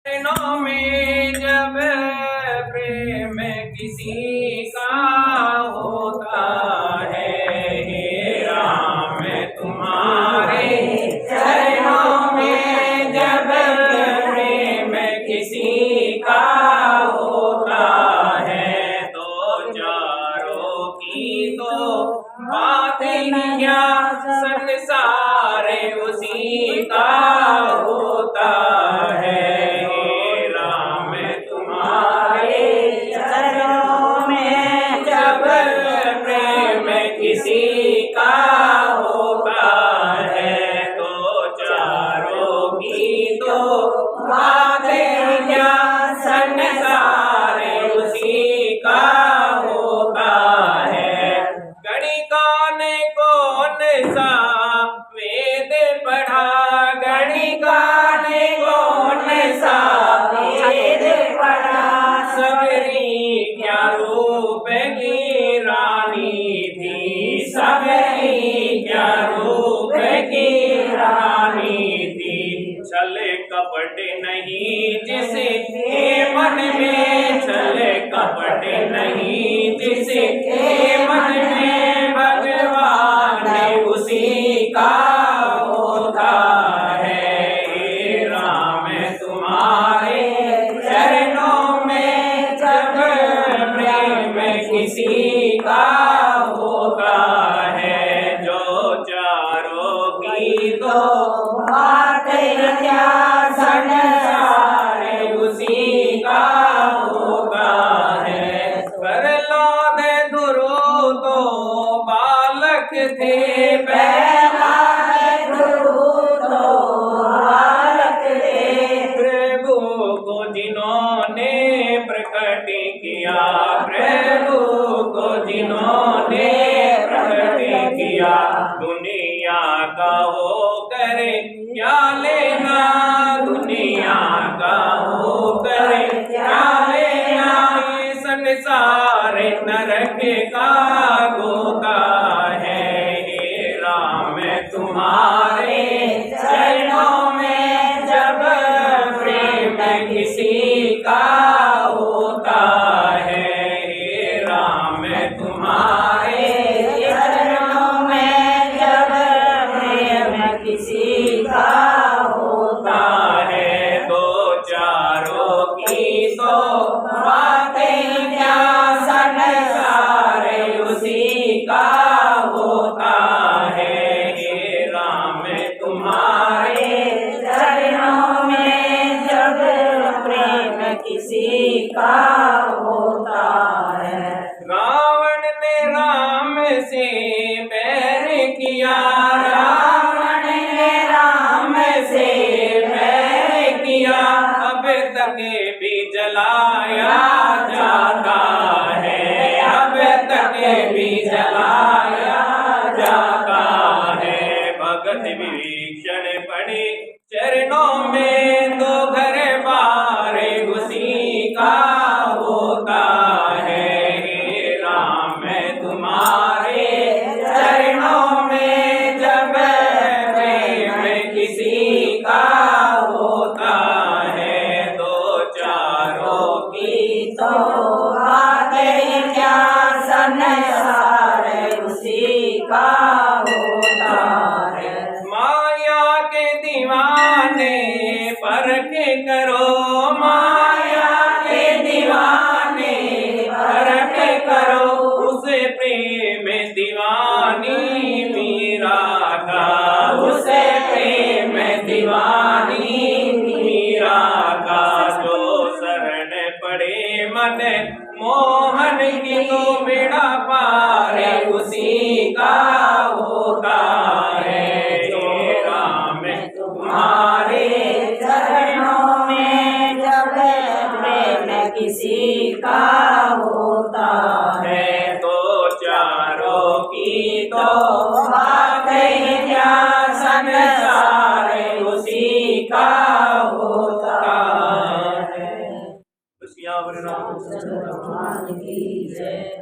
दिनों में जब प्रेम किसी का होता है, हे राम तुम्हारे चरणों में जब प्रेम किसी का होता है, तो चारों की तो बातें क्या, संसार उसी का होता है। किसी का होता है तो चारों की तो बातें क्या, संसार उसी का होता है। गणिका ने कौन सा वेद पढ़ा, गणिका ने कौन सा वेद पढ़ा, सबरी क्या रूप की रानी थी, सबरी क्या रूप की रानी थी। छल कपट नहीं जिसके मन में, छल कपट नहीं जिसके मन में, भगवान उसी का होता है। हे राम तुम्हारे चरणों में जब प्रेम किसी का होता है, जो चारों की तो बातें क्या, संसार उसी का होता है। प्रहलाद गुरु तो बालक थे, प्रहलाद गुरु तो बालक थे, प्रभु को जिन्होंने प्रकट किया, प्रभु को जिन्होंने प्रकट किया, दुनिया का हो करे क्या लेना, दुनिया का हो करे क्या लेना, ये संसार नरक का गोता है। हे राम तुम्हारे चरणों में जब प्रेम किसी का होता है, हे राम तुम्हारे चरणों में जब प्रेम किसी का होता है, तो चारों की तो बातें क्या, संसार उसी का होता है। हे राम तुम्हारे चरणों में जब प्रेम किसी का होता है। रावण ने राम से बैर किया, रावण ने राम से बैर किया, अब तक भी जलाया जाता है, अब तक भी जलाया जाता है। भगत विभीषण पड़े चरणों में, तो घर बार उसी का होता है। हे राम तुम्हारे चरणों में जब प्रेम किसी का होता है, तो चारों की तो बातें क्या, संसार उसी का होता है। माया के दीवाने परख करो, माया के दीवाने परख करो, उस प्रेम दीवानी मीरा का, उस प्रेम दीवानी मीरा का, जो शरण पड़े मन मोहन की तो बेड़ा पार उसी का होता है। हे राम तुम्हारे चरणों में जब प्रेम किसी का होता है, तो चारों की तो बातें क्या, संसार उसी का होता है। भगवान की जय।